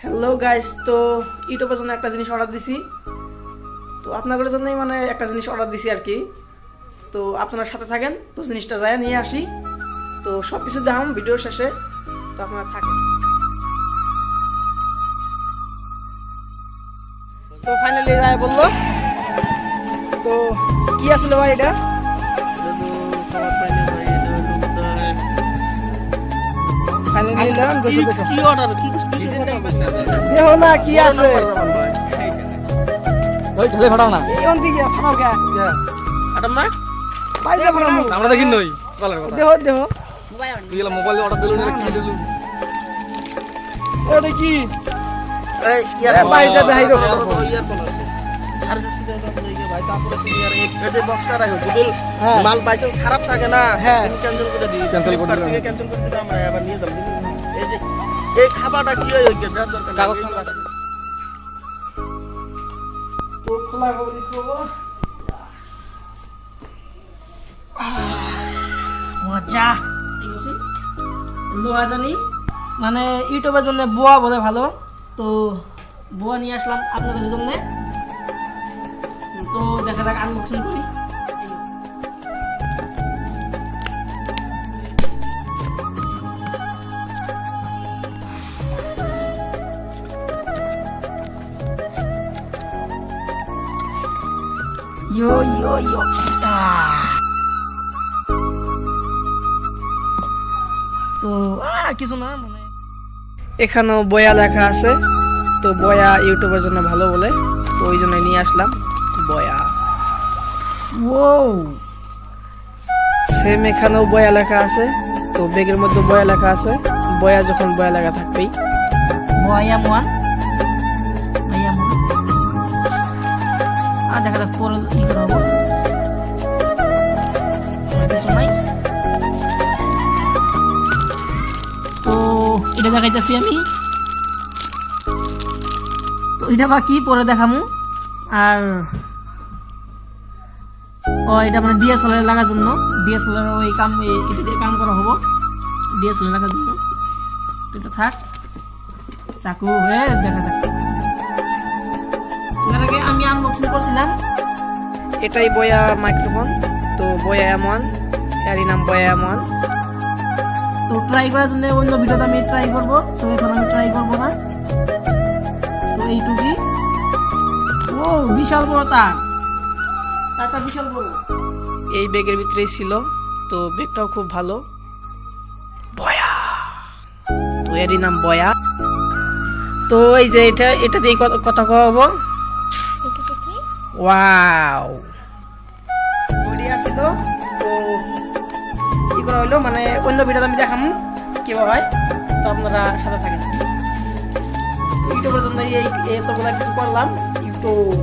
Hello guys, তো ইউটিউবের জন্য একটা জিনিস অর্ডার দিছি। তো আপনাদের জন্যই মানে একটা জিনিস অর্ডার দিছি আর কি। তো আপনারা সাথে থাকেন, তো জিনিসটা যায় নিয়ে আসি। তো সব কিছু দেখাম ভিডিও শেষে, তো আপনারা থাকেন। তো ফাইনালি যায় বললো। তো কি আসলে ভাই এটা? ফাইনালি নিলাম। কি অর্ডার কি দেখো না কি আছে। ওই ঢেলে ফাটাও না কোন দিকে ফাটাও কে? ফাটাম না বাইরে ফাটাও। আমরা দেখি নই বলার কথা দেখো দেখো তুই এলা মোবাইল অর্ডার দিলু না কি দিলু ওটা কি? এই এ বাইরে দেখাই দাও। ইয়ারফোন আছে সার্ভিস দিতে হবে ভাই তারপরে তুমি আর এই বক্সটা রাখো যদি হ্যাঁ। মাল বাইচান্স খারাপ থাকে না হ্যাঁ। তুমি ক্যান্সেল করে দিই Cancel করে দিলাম। ক্যান্সেল করে দিলে আমরা আবার নিয়ে যাব এই যে এই খাবারটা কি হয়ে গেছে যার দরকার কাগজ নেই। খান তো খোলা খবর লিখবো। মজা লোহা জানি মানে ইউটিউবের জন্য বুয়া বলে ভালো। তো বুয়া নিয়ে আসলাম আপনাদের জন্য। তো দেখা যাক আনবক্সিং করি। Yo yo yo. তো কিছু না মানে এখানেও বয়া লেখা আছে। তো বয়া ইউটিউবের জন্য ভালো বলে, তো ওই জন্য নিয়ে আসলাম বয়া। ও সেম এখানেও বয়া লেখা আছে। তো ব্যাগের মধ্যে বয়া লেখা আছে। বয়া যখন বয়া লেখা থাকবেই। বয়া মন বয়া মন দেখা যাক পরে ই করা হবো। কিছু নাই। তো এটা দেখাইতেছি আমি। তো এটা বা কি পরে দেখামু। আর ও এটা মানে ডিএসএলআর লাগার জন্য, ডিএসএলআর ওই কাম এটা দিয়ে কাম করা হবো ডিএসএলআর লাগার জন্য। তো এটা থাক, চাকু হয়ে দেখা যাক। এর আগে আমি আনবক্সিং করছিলাম। এটাই বয়া মাইক্রোফোন। তো বয়া এমন, এরই নাম বয়া এমন। তো ট্রাই করার জন্য অন্য ভিডিওতে আমি ট্রাই করব। তো এখন আমি ট্রাই করব না। তো এইটুকুই। ও বিশাল বড় তারটা বিশাল বড়। এই ব্যাগের ভিতরেই ছিল। তো ব্যাগটাও খুব ভালো। বয়া, তো এরই নাম বয়া। তো এই যে এটা দিয়ে কথা কওয়াবো। ওয়াও বডি আছে। তো কি করা হলো মানে অন্য ভিডিওতে আমি দেখামু কিভাবে হয়। তো আপনারা সাথে থাকেন। ইউটিউবের জন্য এই এতগুলা কিছু করলাম। ইউটিউব